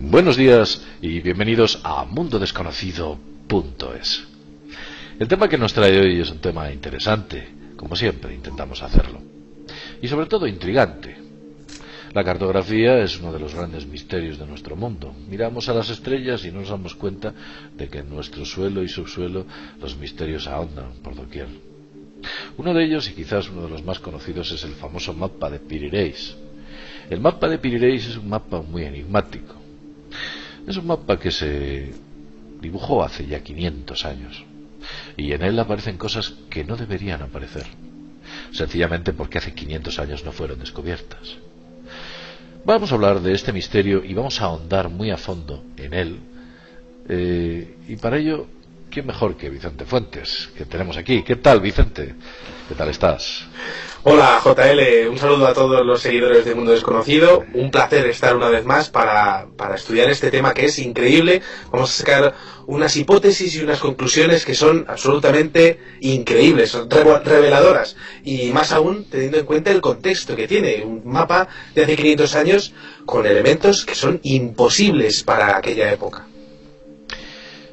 Buenos días y bienvenidos a mundodesconocido.es. El tema que nos trae hoy es un tema interesante, como siempre intentamos hacerlo, y sobre todo intrigante. La cartografía es uno de los grandes misterios de nuestro mundo. Miramos a las estrellas y nos damos cuenta de que en nuestro suelo y subsuelo los misterios ahondan por doquier. Uno de ellos, y quizás uno de los más conocidos, es el famoso mapa de Pirireis. El mapa de Pirireis es un mapa muy enigmático. Es un mapa que se dibujó hace ya 500 años y en él aparecen cosas que no deberían aparecer, sencillamente porque hace 500 años no fueron descubiertas. Vamos a hablar de este misterio y vamos a ahondar muy a fondo en él, y para ello, ¿quién mejor que Vicente Fuentes, que tenemos aquí? ¿Qué tal, Vicente? ¿Qué tal estás? Hola, JL, un saludo a todos los seguidores de Mundo Desconocido. Un placer estar una vez más para estudiar este tema que es increíble. Vamos a sacar unas hipótesis y unas conclusiones que son absolutamente increíbles, son reveladoras. Y más aún teniendo en cuenta el contexto que tiene. Un mapa de hace 500 años con elementos que son imposibles para aquella época.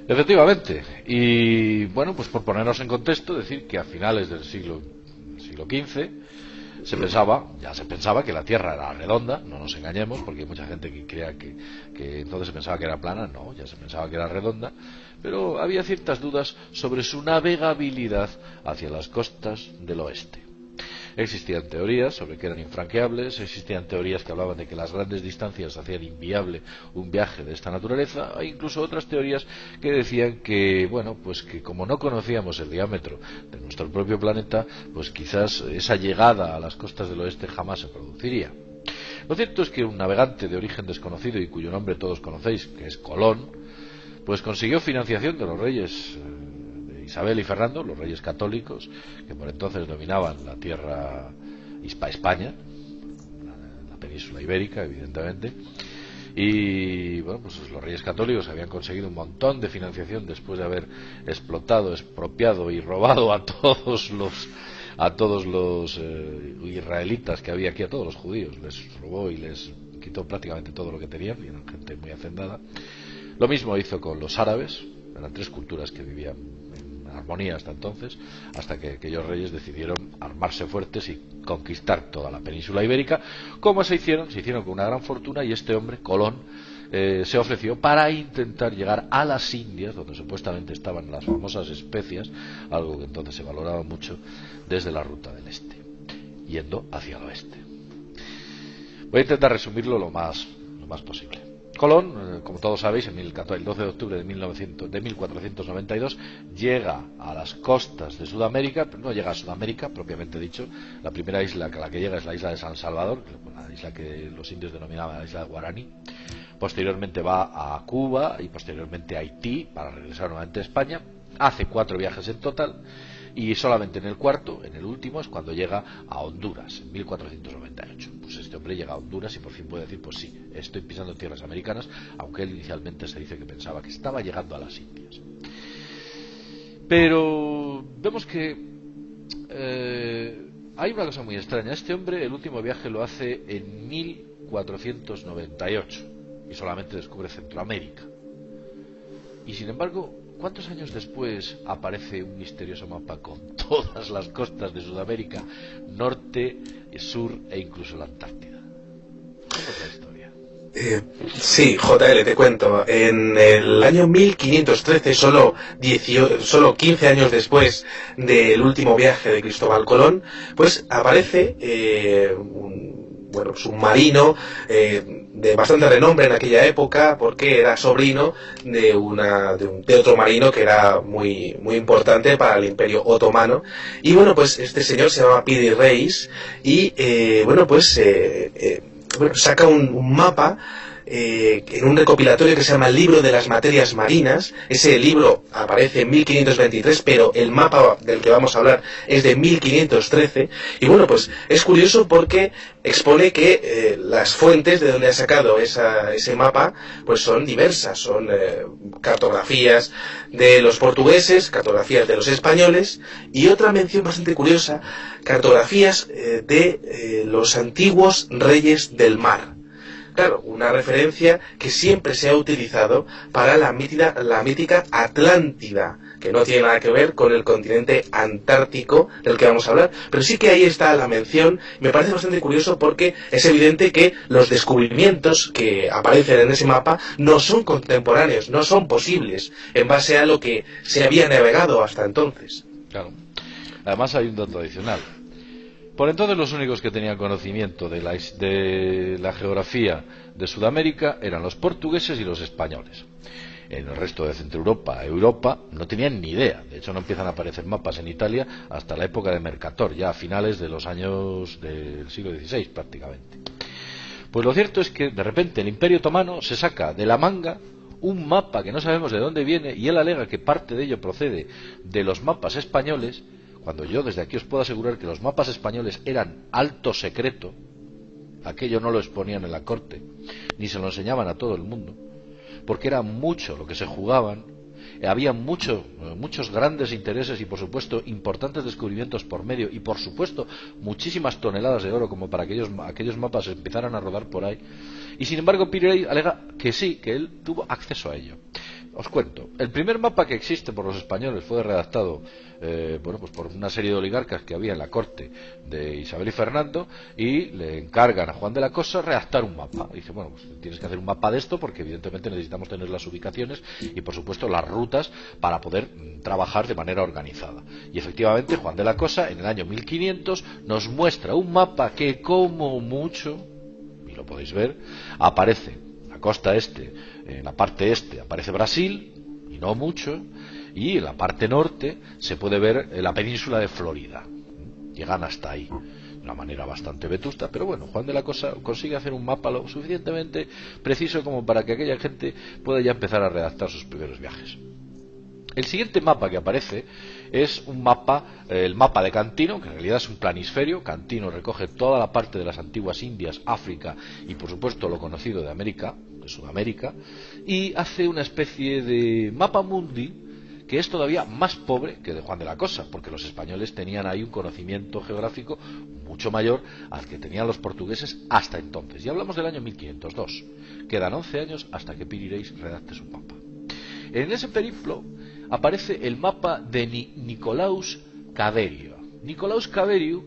Efectivamente. Y bueno, pues por ponernos en contexto, decir que a finales del siglo XV se pensaba que la Tierra era redonda, no nos engañemos, porque hay mucha gente que crea que entonces se pensaba que era plana. No, ya se pensaba que era redonda, pero había ciertas dudas sobre su navegabilidad hacia las costas del oeste. Existían teorías sobre que eran infranqueables, existían teorías que hablaban de que las grandes distancias hacían inviable un viaje de esta naturaleza, e incluso otras teorías que decían que, bueno, pues que como no conocíamos el diámetro de nuestro propio planeta, pues quizás esa llegada a las costas del oeste jamás se produciría. Lo cierto es que un navegante de origen desconocido y cuyo nombre todos conocéis, que es Colón, pues consiguió financiación de los reyes Isabel y Fernando, los reyes católicos, que por entonces dominaban la tierra España, la península ibérica, evidentemente. Y bueno, pues los reyes católicos habían conseguido un montón de financiación después de haber explotado, expropiado y robado a todos los israelitas que había aquí, a todos los judíos. Les robó y les quitó prácticamente todo lo que tenían, y eran gente muy hacendada. Lo mismo hizo con los árabes. Eran tres culturas que vivían en armonía hasta entonces, hasta que aquellos reyes decidieron armarse fuertes y conquistar toda la península ibérica. ¿Cómo se hicieron? Se hicieron con una gran fortuna, y este hombre, Colón, se ofreció para intentar llegar a las Indias, donde supuestamente estaban las famosas especias, algo que entonces se valoraba mucho, desde la ruta del este, yendo hacia el oeste. Voy a intentar resumirlo lo más posible. Colón, como todos sabéis, el 12 de octubre de 1492 llega a las costas de Sudamérica, pero no llega a Sudamérica propiamente dicho. La primera isla a la que llega es la isla de San Salvador, la isla que los indios denominaban la isla de Guaraní. Posteriormente va a Cuba y posteriormente a Haití para regresar nuevamente a España. Hace 4 viajes en total, y solamente en el cuarto, en el último, es cuando llega a Honduras, en 1498. Pues este hombre llega a Honduras y por fin puede decir, pues sí, estoy pisando tierras americanas, aunque él inicialmente se dice que pensaba que estaba llegando a las Indias. Pero vemos que hay una cosa muy extraña. Este hombre el último viaje lo hace en 1498 y solamente descubre Centroamérica. Y sin embargo, ¿cuántos años después aparece un misterioso mapa con todas las costas de Sudamérica, norte, sur e incluso la Antártida? ¿Cómo es la historia? Sí, JL, te cuento. En el año 1513, solo 15 años después del último viaje de Cristóbal Colón, pues aparece un submarino de bastante renombre en aquella época, porque era sobrino de otro marino que era muy muy importante para el Imperio Otomano. Y bueno, pues este señor se llama Piri Reis y saca un mapa en un recopilatorio que se llama el Libro de las Materias Marinas. Ese libro aparece en 1523, pero el mapa del que vamos a hablar es de 1513. Y bueno, pues es curioso porque expone que las fuentes de donde ha sacado ese mapa pues son diversas. Son cartografías de los portugueses, cartografías de los españoles, y otra mención bastante curiosa, cartografías de los antiguos reyes del mar. Claro, una referencia que siempre se ha utilizado para la mítica Atlántida, que no tiene nada que ver con el continente antártico del que vamos a hablar, pero sí que ahí está la mención. Me parece bastante curioso porque es evidente que los descubrimientos que aparecen en ese mapa no son contemporáneos, no son posibles en base a lo que se había navegado hasta entonces. Claro. Además hay un dato adicional. Por entonces los únicos que tenían conocimiento de la geografía de Sudamérica eran los portugueses y los españoles. En el resto de Centroeuropa, Europa, no tenían ni idea. De hecho, no empiezan a aparecer mapas en Italia hasta la época de Mercator, ya a finales de los años del siglo XVI prácticamente. Pues lo cierto es que de repente el Imperio Otomano se saca de la manga un mapa que no sabemos de dónde viene, y él alega que parte de ello procede de los mapas españoles, cuando yo desde aquí os puedo asegurar que los mapas españoles eran alto secreto. Aquello no lo exponían en la corte, ni se lo enseñaban a todo el mundo, porque era mucho lo que se jugaban. Había muchos grandes intereses y por supuesto importantes descubrimientos por medio, y por supuesto muchísimas toneladas de oro como para que aquellos mapas empezaran a rodar por ahí. Y sin embargo Piri alega que sí, que él tuvo acceso a ello. Os cuento, el primer mapa que existe por los españoles fue redactado pues por una serie de oligarcas que había en la corte de Isabel y Fernando, y le encargan a Juan de la Cosa redactar un mapa. Y dice, bueno, pues tienes que hacer un mapa de esto porque evidentemente necesitamos tener las ubicaciones y por supuesto las rutas para poder trabajar de manera organizada. Y efectivamente Juan de la Cosa en el año 1500 nos muestra un mapa que como mucho, y lo podéis ver, aparece la costa este, en la parte este aparece Brasil, y no mucho, y en la parte norte se puede ver la península de Florida. Llegan hasta ahí de una manera bastante vetusta, pero bueno, Juan de la Cosa consigue hacer un mapa lo suficientemente preciso como para que aquella gente pueda ya empezar a redactar sus primeros viajes. El siguiente mapa que aparece es un mapa, el mapa de Cantino, que en realidad es un planisferio. Cantino recoge toda la parte de las antiguas Indias, África y por supuesto lo conocido de América, de Sudamérica, y hace una especie de mapa mundi que es todavía más pobre que de Juan de la Cosa, porque los españoles tenían ahí un conocimiento geográfico mucho mayor al que tenían los portugueses hasta entonces. Y hablamos del año 1502. Quedan 11 años hasta que Piri Reis redacte su mapa. En ese periplo aparece el mapa de Nicolaus Caverio. Nicolaus Caverio,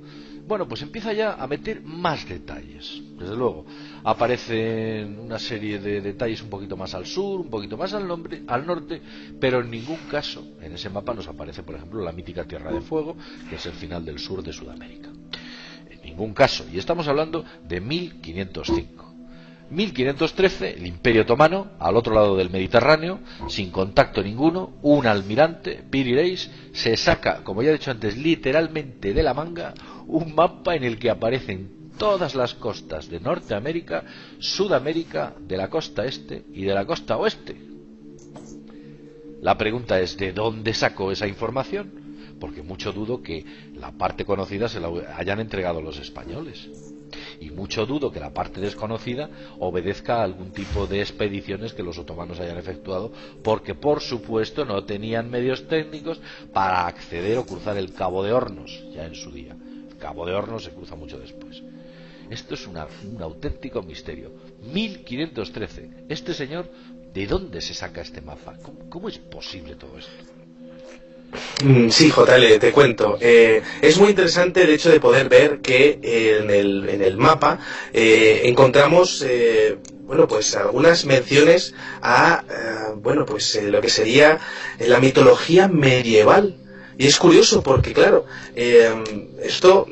bueno, pues empieza ya a meter más detalles. Desde luego, aparecen una serie de detalles un poquito más al sur, un poquito más al norte, pero en ningún caso en ese mapa nos aparece, por ejemplo, la mítica Tierra de Fuego, que es el final del sur de Sudamérica. En ningún caso, y estamos hablando de 1505. 1513, el Imperio Otomano, al otro lado del Mediterráneo, sin contacto ninguno, un almirante, Piri Reis, se saca, como ya he dicho antes, literalmente de la manga, un mapa en el que aparecen todas las costas de Norteamérica, Sudamérica, de la costa este y de la costa oeste. La pregunta es, ¿de dónde sacó esa información? Porque mucho dudo que la parte conocida se la hayan entregado los españoles. Y mucho dudo que la parte desconocida obedezca a algún tipo de expediciones que los otomanos hayan efectuado, porque por supuesto no tenían medios técnicos para acceder o cruzar el Cabo de Hornos ya en su día. El Cabo de Hornos se cruza mucho después. Esto es un auténtico misterio. 1513. Este señor, ¿de dónde se saca este mapa? ¿Cómo es posible todo esto? Sí, JL, te cuento. Es muy interesante el hecho de poder ver que en el mapa encontramos bueno, pues algunas menciones a lo que sería la mitología medieval. Y es curioso porque, claro, esto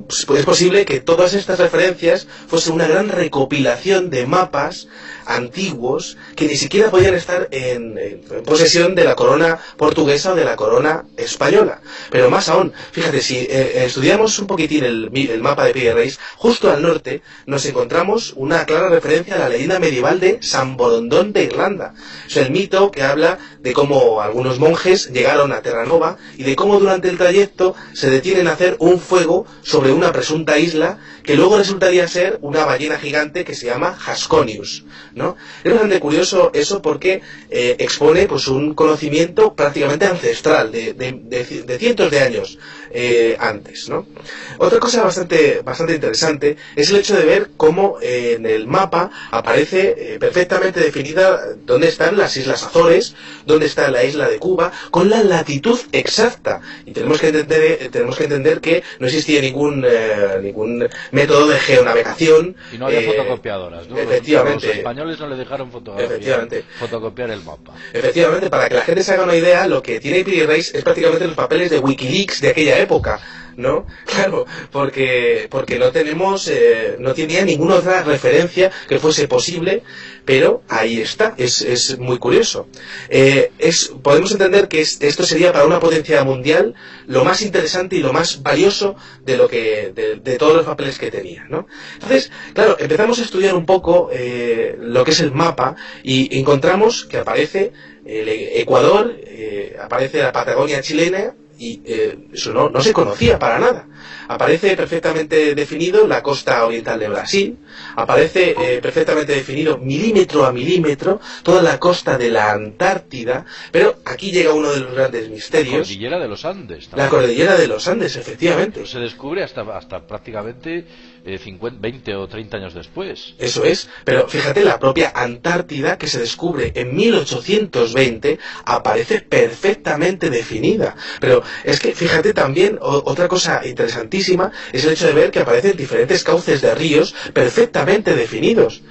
es posible que todas estas referencias fuesen una gran recopilación de mapas antiguos que ni siquiera podían estar en posesión de la corona portuguesa o de la corona española. Pero más aún, fíjate, si estudiamos un poquitín el mapa de Piri Reis, justo al norte nos encontramos una clara referencia a la leyenda medieval de San Borondón de Irlanda. Es el mito que habla de cómo algunos monjes llegaron a Terranova y de cómo durante el trayecto se detienen a hacer un fuego sobre una presunta isla que luego resultaría ser una ballena gigante que se llama Hasconius, ¿no? Es bastante curioso eso porque expone pues un conocimiento prácticamente ancestral de cientos de años antes, ¿no? Otra cosa bastante interesante es el hecho de ver cómo en el mapa aparece perfectamente definida dónde están las Islas Azores, dónde está la isla de Cuba, con la latitud exacta. Y tenemos que entender que no existía ningún método de geonavegación. Y no había fotocopiadoras, ¿no? Efectivamente. Los españoles no le dejaron fotocopiar el mapa. Efectivamente, para que la gente se haga una idea, lo que tiene Piri Reis es prácticamente los papeles de Wikileaks de aquella época, ¿no? Claro, porque no tenemos, no tenía ninguna otra referencia que fuese posible, pero ahí está, es muy curioso. Podemos entender que esto sería para una potencia mundial lo más interesante y lo más valioso de todos los papeles que tenía, ¿no? Entonces, claro, empezamos a estudiar un poco lo que es el mapa y encontramos que aparece el Ecuador, aparece la Patagonia chilena, y eso no se conocía para nada. Aparece perfectamente definido la costa oriental de Brasil, aparece perfectamente definido milímetro a milímetro toda la costa de la Antártida, pero aquí llega uno de los grandes misterios. La cordillera de los Andes. La cordillera de los Andes, efectivamente. Se descubre hasta prácticamente 20 o 30 años después. Eso es, pero fíjate, la propia Antártida, que se descubre en 1820, aparece perfectamente definida. Pero es que, fíjate también, otra cosa interesantísima es el hecho de ver que aparecen diferentes cauces de ríos perfectamente definidos.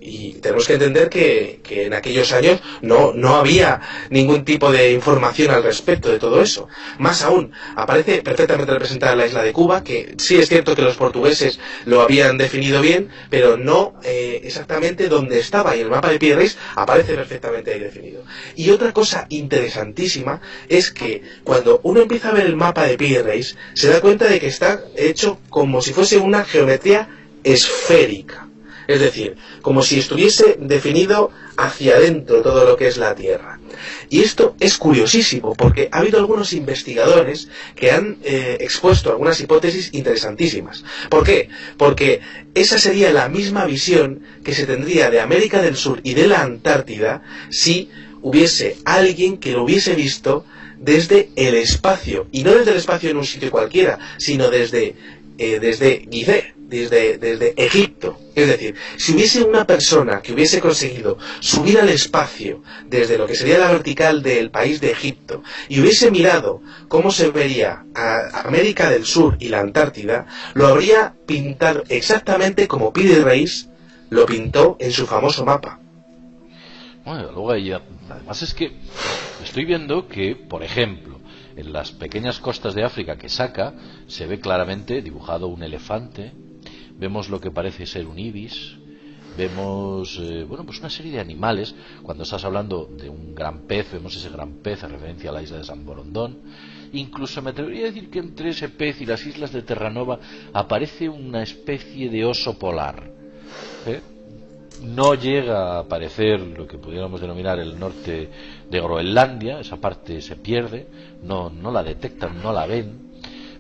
Y tenemos que entender que en aquellos años no había ningún tipo de información al respecto de todo eso. Más aún, aparece perfectamente representada la isla de Cuba, que sí es cierto que los portugueses lo habían definido bien, pero no exactamente dónde estaba, y el mapa de Piri Reis aparece perfectamente ahí definido. Y otra cosa interesantísima es que cuando uno empieza a ver el mapa de Piri Reis, se da cuenta de que está hecho como si fuese una geometría esférica. Es decir, como si estuviese definido hacia adentro todo lo que es la Tierra. Y esto es curiosísimo, porque ha habido algunos investigadores que han expuesto algunas hipótesis interesantísimas. ¿Por qué? Porque esa sería la misma visión que se tendría de América del Sur y de la Antártida si hubiese alguien que lo hubiese visto desde el espacio. Y no desde el espacio en un sitio cualquiera, sino desde Gizeh, desde Egipto. Es decir, si hubiese una persona que hubiese conseguido subir al espacio desde lo que sería la vertical del país de Egipto y hubiese mirado cómo se vería a América del Sur y la Antártida, lo habría pintado exactamente como Piri Reis lo pintó en su famoso mapa. Bueno, luego además es que estoy viendo que, por ejemplo, en las pequeñas costas de África que saca, se ve claramente dibujado un elefante, vemos lo que parece ser un ibis, vemos pues una serie de animales. Cuando estás hablando de un gran pez, vemos ese gran pez en referencia a la isla de San Borondón. Incluso me atrevería a decir que entre ese pez y las islas de Terranova aparece una especie de oso polar. No llega a aparecer lo que pudiéramos denominar el norte de Groenlandia, esa parte se pierde, no la detectan, no la ven,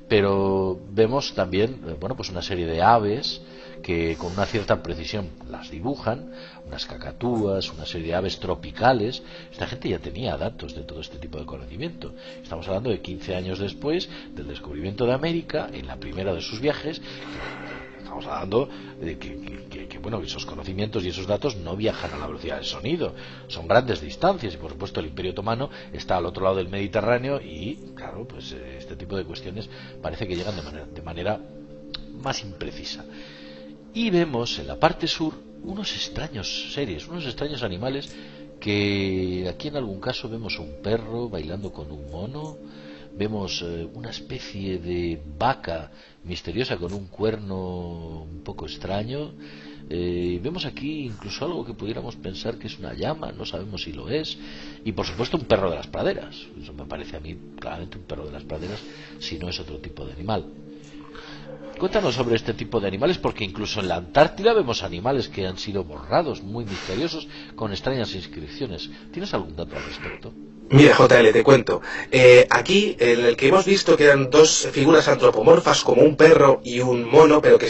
pero vemos también pues una serie de aves que con una cierta precisión las dibujan, unas cacatúas, una serie de aves tropicales. Esta gente ya tenía datos de todo este tipo de conocimiento. Estamos hablando de 15 años después del descubrimiento de América, en la primera de sus viajes. Estamos hablando de que esos conocimientos y esos datos no viajan a la velocidad del sonido, son grandes distancias, y por supuesto el Imperio Otomano está al otro lado del Mediterráneo, y claro, pues este tipo de cuestiones parece que llegan de manera más imprecisa. Y vemos en la parte sur unos extraños seres, unos extraños animales, que aquí en algún caso vemos un perro bailando con un mono, vemos una especie de vaca misteriosa con un cuerno un poco extraño, vemos aquí incluso algo que pudiéramos pensar que es una llama, no sabemos si lo es, y por supuesto un perro de las praderas. Eso me parece a mí claramente un perro de las praderas, si no es otro tipo de animal. Cuéntanos sobre este tipo de animales, porque incluso en la Antártida vemos animales que han sido borrados, muy misteriosos, con extrañas inscripciones. ¿Tienes algún dato al respecto? Mira, JL, te cuento. Aquí, en el que hemos visto que eran dos figuras antropomorfas, como un perro y un mono, pero que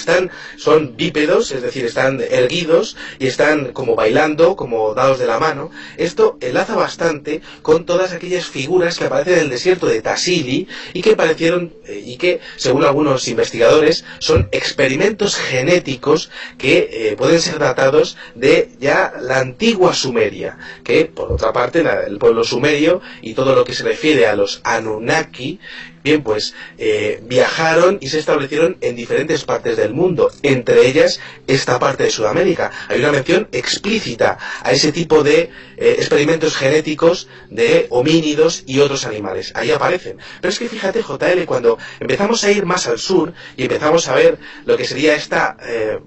son bípedos, es decir, están erguidos y están como bailando, como dados de la mano. Esto enlaza bastante con todas aquellas figuras que aparecen en el desierto de Tassili y que parecieron, y que, según algunos investigadores, son experimentos genéticos que pueden ser datados de ya la antigua Sumeria, que, por otra parte, el pueblo sumerio y todo lo que se refiere a los Anunnaki, bien, pues viajaron y se establecieron en diferentes partes del mundo, entre ellas esta parte de Sudamérica. Hay una mención explícita a ese tipo de experimentos genéticos de homínidos y otros animales. Ahí aparecen. Pero es que fíjate, JL, cuando empezamos a ir más al sur y empezamos a ver lo que sería esta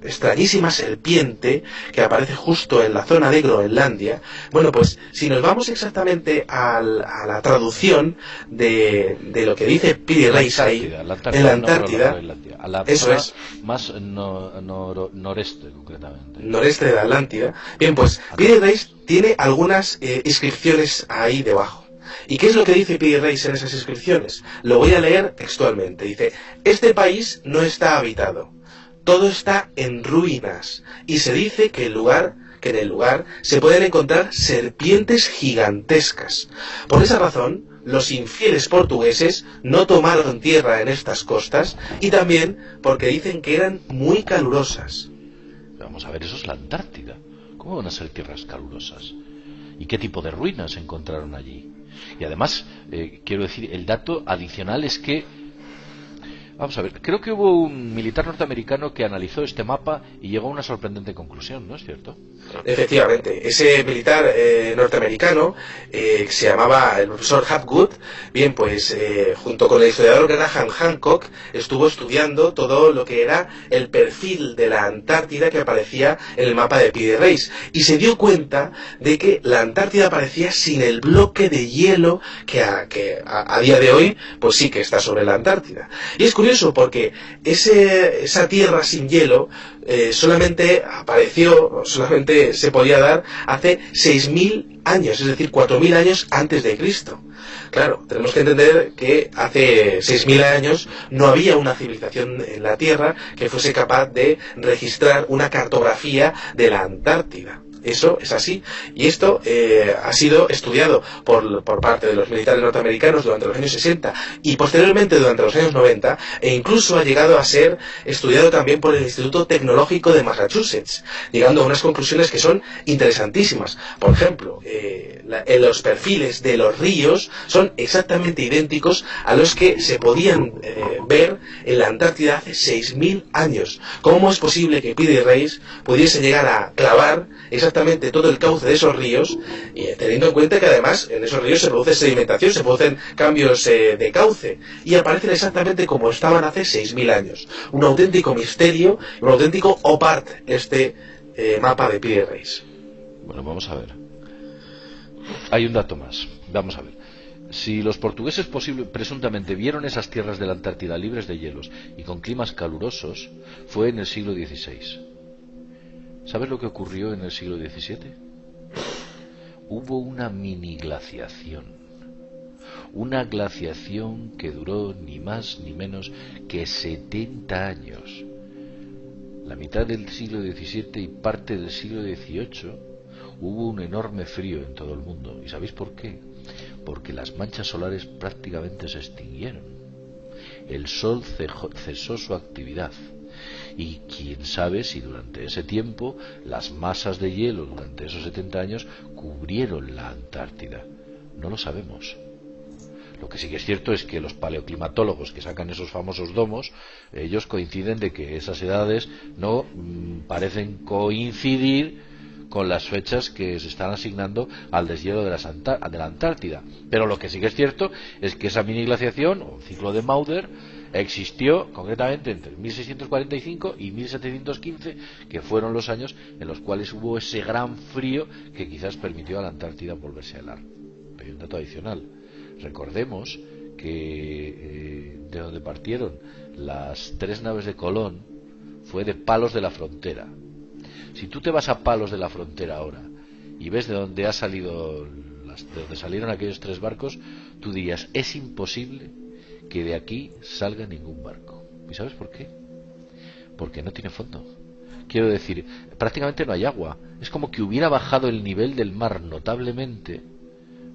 extrañísima serpiente que aparece justo en la zona de Groenlandia, bueno, pues si nos vamos exactamente a la traducción de lo que dice Piri Reis ahí, en la Antártida, eso es, más noreste concretamente, noreste de la Atlántida. Bien, pues Piri Reis tiene algunas inscripciones ahí debajo. ¿Y qué es lo que dice Piri Reis en esas inscripciones? Lo voy a leer textualmente. Dice: este país no está habitado, todo está en ruinas, y se dice que en el lugar se pueden encontrar serpientes gigantescas. Por esa razón, los infieles portugueses no tomaron tierra en estas costas, y también porque dicen que eran muy calurosas. Vamos a ver, eso es la Antártida. ¿Cómo van a ser tierras calurosas? ¿Y qué tipo de ruinas se encontraron allí? Y además, quiero decir, el dato adicional es que, vamos a ver, creo que hubo un militar norteamericano que analizó este mapa y llegó a una sorprendente conclusión, ¿no es cierto? Efectivamente, ese militar norteamericano, que se llamaba el profesor Hapgood, bien, pues junto con el historiador Graham Hancock, estuvo estudiando todo lo que era el perfil de la Antártida que aparecía en el mapa de Piri Reis, y se dio cuenta de que la Antártida aparecía sin el bloque de hielo que a día de hoy, pues sí que está sobre la Antártida. Y es curioso porque esa tierra sin hielo solamente se podía dar hace 6.000 años, es decir, 4.000 años antes de Cristo. Claro, tenemos que entender que hace 6.000 años no había una civilización en la Tierra que fuese capaz de registrar una cartografía de la Antártida. Eso es así, y esto ha sido estudiado por parte de los militares norteamericanos durante los años 60 y posteriormente durante los años 90, e incluso ha llegado a ser estudiado también por el Instituto Tecnológico de Massachusetts, llegando a unas conclusiones que son interesantísimas. Por ejemplo, los perfiles de los ríos son exactamente idénticos a los que se podían ver en la Antártida hace 6.000 años. ¿Cómo es posible que Piri Reis pudiese llegar a clavar exactamente todo el cauce de esos ríos, y teniendo en cuenta que además en esos ríos se produce sedimentación, se producen cambios de cauce, y aparecen exactamente como estaban hace 6.000 años? Un auténtico misterio, un auténtico OPART este mapa de Piri Reis. Bueno, vamos a ver. Hay un dato más. Vamos a ver. Si los portugueses presuntamente vieron esas tierras de la Antártida libres de hielos y con climas calurosos, fue en el siglo XVI. ¿Sabes lo que ocurrió en el siglo XVII? Hubo una mini glaciación. Una glaciación que duró ni más ni menos que 70 años. La mitad del siglo XVII y parte del siglo XVIII hubo un enorme frío en todo el mundo. ¿Y sabéis por qué? Porque las manchas solares prácticamente se extinguieron. El sol cesó su actividad. Y quién sabe si durante ese tiempo las masas de hielo durante esos 70 años cubrieron la Antártida. No lo sabemos. Lo que sí que es cierto es que los paleoclimatólogos que sacan esos famosos domos, ellos coinciden de que esas edades no parecen coincidir con las fechas que se están asignando al deshielo de la Antártida. Pero lo que sí que es cierto es que esa mini glaciación, o ciclo de Maunder, existió concretamente entre 1645 y 1715, que fueron los años en los cuales hubo ese gran frío que quizás permitió a la Antártida volverse a helar. Pero hay un dato adicional. Recordemos que de donde partieron las 3 naves de Colón fue de Palos de la Frontera. Si tú te vas a Palos de la Frontera ahora y ves de dónde ha salido de donde salieron aquellos 3 barcos, tú dirías, es imposible que de aquí salga ningún barco. ¿Y sabes por qué? Porque no tiene fondo. Quiero decir, prácticamente no hay agua. Es como que hubiera bajado el nivel del mar notablemente.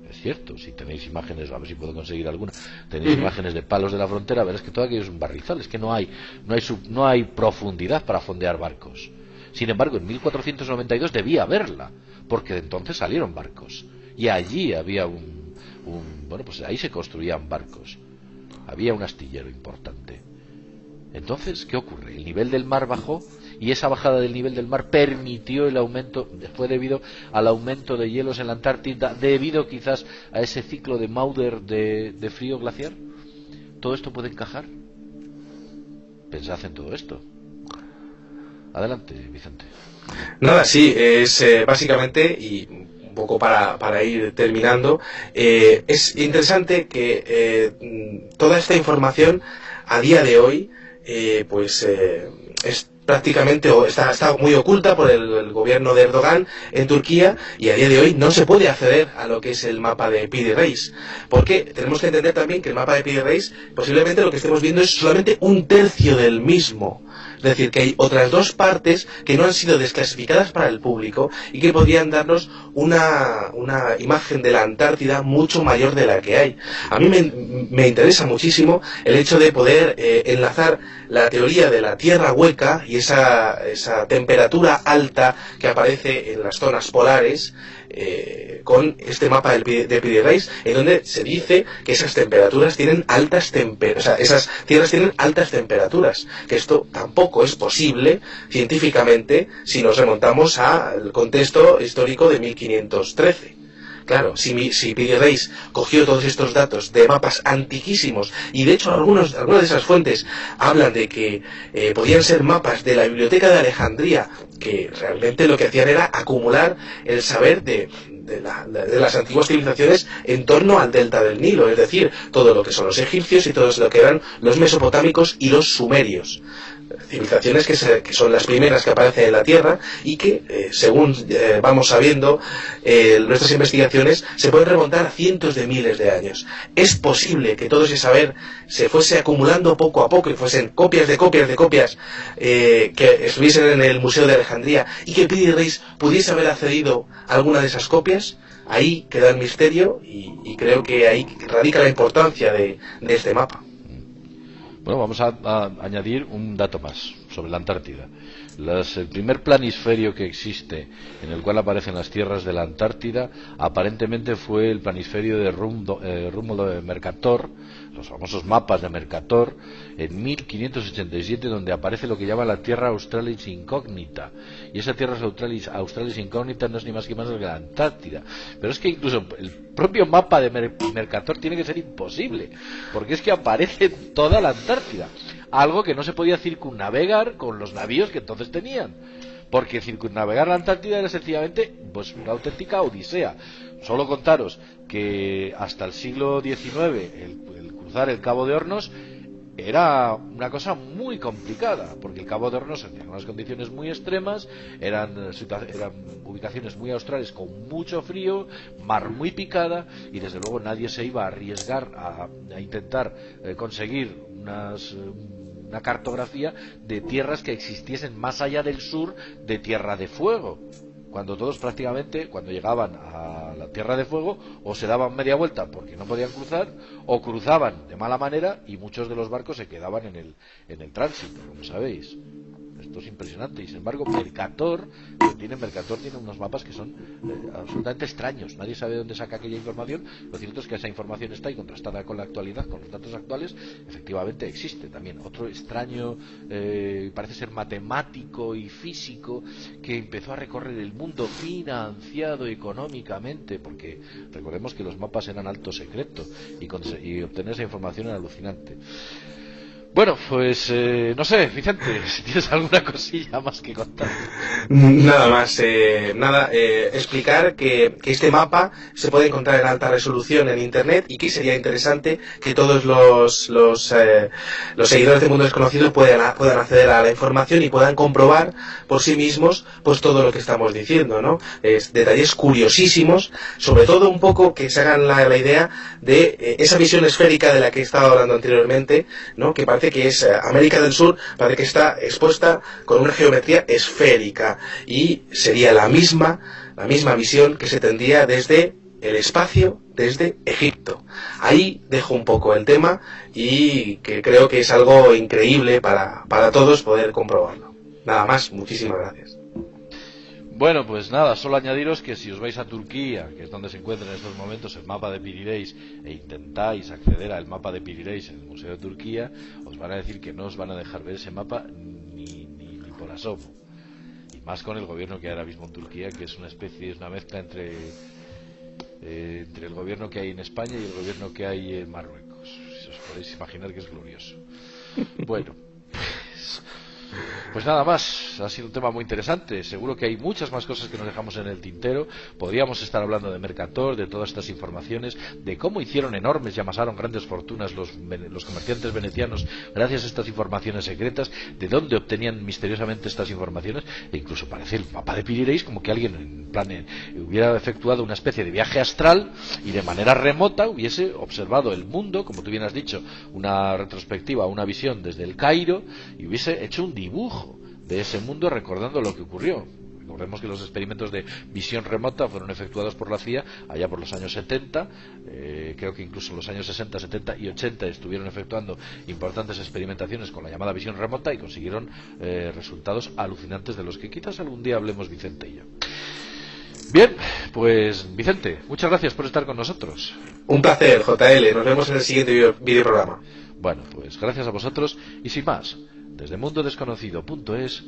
Es cierto, si tenéis imágenes, a ver si puedo conseguir alguna, tenéis imágenes de Palos de la Frontera, verás que todo aquello es un barrizal, es que no hay profundidad para fondear barcos. Sin embargo, en 1492 debía haberla, porque de entonces salieron barcos. Y allí había bueno, pues ahí se construían barcos. Había un astillero importante. Entonces, ¿qué ocurre? El nivel del mar bajó y esa bajada del nivel del mar permitió el aumento, fue debido al aumento de hielos en la Antártida, debido quizás a ese ciclo de Maunder de frío glaciar. ¿Todo esto puede encajar? Pensad en todo esto. Adelante, Vicente. Nada, sí, es básicamente, y un poco para ir terminando, es interesante que toda esta información a día de hoy es prácticamente, o está muy oculta por el gobierno de Erdogan en Turquía, y a día de hoy no se puede acceder a lo que es el mapa de Piri Reis, porque tenemos que entender también que el mapa de Piri Reis, posiblemente lo que estemos viendo es solamente un tercio del mismo. Es decir, que hay otras 2 partes que no han sido desclasificadas para el público y que podrían darnos una imagen de la Antártida mucho mayor de la que hay. A mí me interesa muchísimo el hecho de poder enlazar la teoría de la Tierra hueca y esa temperatura alta que aparece en las zonas polares con este mapa de Piri Reis, en donde se dice que esas temperaturas tienen altas esas tierras tienen altas temperaturas, que esto tampoco es posible científicamente si nos remontamos al contexto histórico de 1513. Claro, si Piri Reis cogió todos estos datos de mapas antiquísimos, y de hecho algunas de esas fuentes hablan de que podían ser mapas de la Biblioteca de Alejandría, que realmente lo que hacían era acumular el saber de las antiguas civilizaciones en torno al delta del Nilo, es decir, todo lo que son los egipcios y todo lo que eran los mesopotámicos y los sumerios. Civilizaciones que son las primeras que aparecen en la Tierra y que, según vamos sabiendo, nuestras investigaciones se pueden remontar a cientos de miles de años. Es posible que todo ese saber se fuese acumulando poco a poco y fuesen copias de copias de copias que estuviesen en el Museo de Alejandría, y que Piri Reis pudiese haber accedido a alguna de esas copias. Ahí queda el misterio y creo que ahí radica la importancia de este mapa. Bueno, vamos a añadir un dato más sobre la Antártida. El primer planisferio que existe en el cual aparecen las tierras de la Antártida aparentemente fue el planisferio de Rómulo de Mercator, los famosos mapas de Mercator, en 1587, donde aparece lo que llama la Tierra Australis Incógnita. Y esa Tierra Australis Incógnita no es ni más que más que la Antártida. Pero es que incluso el propio mapa de Mercator tiene que ser imposible, porque es que aparece toda la Antártida, algo que no se podía circunnavegar con los navíos que entonces tenían, porque circunnavegar la Antártida era sencillamente pues una auténtica odisea. Solo contaros que hasta el siglo XIX el cruzar el Cabo de Hornos era una cosa muy complicada, porque el Cabo de Hornos se hacía en unas condiciones muy extremas, eran ubicaciones muy australes con mucho frío, mar muy picada, y desde luego nadie se iba a arriesgar a intentar conseguir una cartografía de tierras que existiesen más allá del sur de Tierra de Fuego, cuando todos prácticamente, cuando llegaban a la Tierra de Fuego, o se daban media vuelta porque no podían cruzar, o cruzaban de mala manera y muchos de los barcos se quedaban en el tránsito, como sabéis. Esto es impresionante. Y sin embargo Mercator tiene unos mapas que son absolutamente extraños. Nadie sabe de dónde saca aquella información. Lo cierto es que esa información está, y contrastada con la actualidad, con los datos actuales, efectivamente existe. También otro extraño, parece ser matemático y físico, que empezó a recorrer el mundo financiado económicamente, porque recordemos que los mapas eran alto secreto y obtener esa información era alucinante. Bueno, pues no sé, Vicente, si tienes alguna cosilla más que contar. Nada más, explicar que este mapa se puede encontrar en alta resolución en internet y que sería interesante que todos los seguidores de Mundo Desconocido puedan acceder a la información y puedan comprobar por sí mismos pues todo lo que estamos diciendo, ¿no? Detalles curiosísimos, sobre todo un poco que se hagan la idea de esa visión esférica de la que he estado hablando anteriormente, ¿no? Que parece que es América del Sur, parece que está expuesta con una geometría esférica y sería la misma visión que se tendría desde el espacio, desde Egipto. Ahí dejo un poco el tema y que creo que es algo increíble para todos poder comprobarlo. Nada más, muchísimas gracias. Bueno, pues nada, solo añadiros que si os vais a Turquía, que es donde se encuentra en estos momentos el mapa de Pirireis, e intentáis acceder al mapa de Pirireis en el Museo de Turquía, os van a decir que no os van a dejar ver ese mapa ni por asomo. Y más con el gobierno que hay ahora mismo en Turquía, que es una mezcla entre el gobierno que hay en España y el gobierno que hay en Marruecos. Si os podéis imaginar que es glorioso. Bueno, pues nada más, ha sido un tema muy interesante. Seguro que hay muchas más cosas que nos dejamos en el tintero. Podríamos estar hablando de Mercator, de todas estas informaciones, de cómo hicieron enormes y amasaron grandes fortunas los comerciantes venecianos gracias a estas informaciones secretas, de dónde obtenían misteriosamente estas informaciones, e incluso parece el mapa de Pirireis como que alguien en plan hubiera efectuado una especie de viaje astral y de manera remota hubiese observado el mundo, como tú bien has dicho, una retrospectiva, una visión desde el Cairo, y hubiese hecho un dibujo de ese mundo recordando lo que ocurrió. Recordemos que los experimentos de visión remota fueron efectuados por la CIA allá por los años 70, creo que incluso en los años 60, 70 y 80 estuvieron efectuando importantes experimentaciones con la llamada visión remota y consiguieron resultados alucinantes de los que quizás algún día hablemos Vicente y yo. Bien, pues Vicente, muchas gracias por estar con nosotros. Un placer, JL, nos vemos en el siguiente videoprograma. Bueno, pues gracias a vosotros y sin más, desde mundodesconocido.es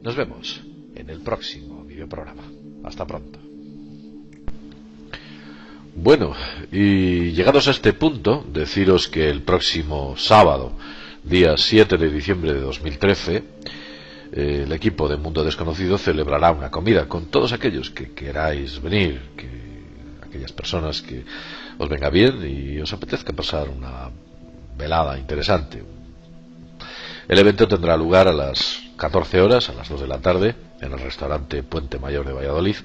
nos vemos en el próximo videoprograma. Hasta pronto. Bueno, y llegados a este punto, deciros que el próximo sábado, día 7 de diciembre de 2013, el equipo de Mundo Desconocido celebrará una comida con todos aquellos que queráis venir, aquellas personas que os venga bien y os apetezca pasar una velada interesante. El evento tendrá lugar a las 14 horas, a las 2 de la tarde, en el restaurante Puente Mayor de Valladolid.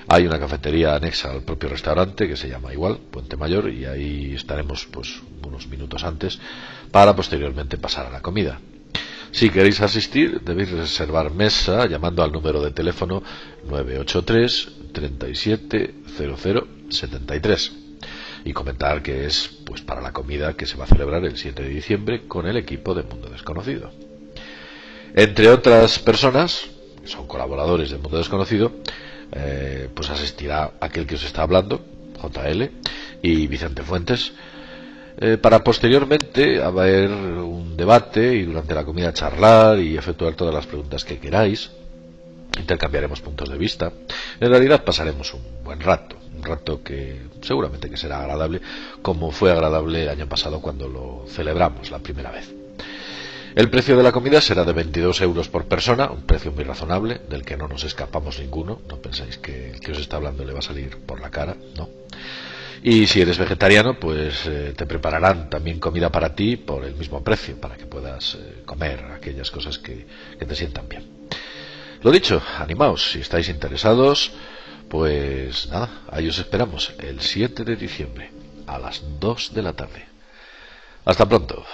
Hay una cafetería anexa al propio restaurante que se llama igual, Puente Mayor, y ahí estaremos pues unos minutos antes para posteriormente pasar a la comida. Si queréis asistir, debéis reservar mesa llamando al número de teléfono 983 37 00 73 y comentar que es pues para la comida que se va a celebrar el 7 de diciembre con el equipo de Mundo Desconocido. Entre otras personas, que son colaboradores de Mundo Desconocido, pues asistirá aquel que os está hablando, JL, y Vicente Fuentes, para posteriormente haber un debate y durante la comida charlar y efectuar todas las preguntas que queráis. Intercambiaremos puntos de vista. En realidad pasaremos un buen rato, un rato que seguramente que será agradable, como fue agradable el año pasado cuando lo celebramos la primera vez. El precio de la comida será de 22 euros por persona, un precio muy razonable, del que no nos escapamos ninguno. No pensáis que el que os está hablando le va a salir por la cara, no. Y si eres vegetariano, pues te prepararán también comida para ti por el mismo precio, para que puedas comer aquellas cosas que te sientan bien. Lo dicho, animaos, si estáis interesados, pues nada, ahí os esperamos el 7 de diciembre a las 2 de la tarde. Hasta pronto.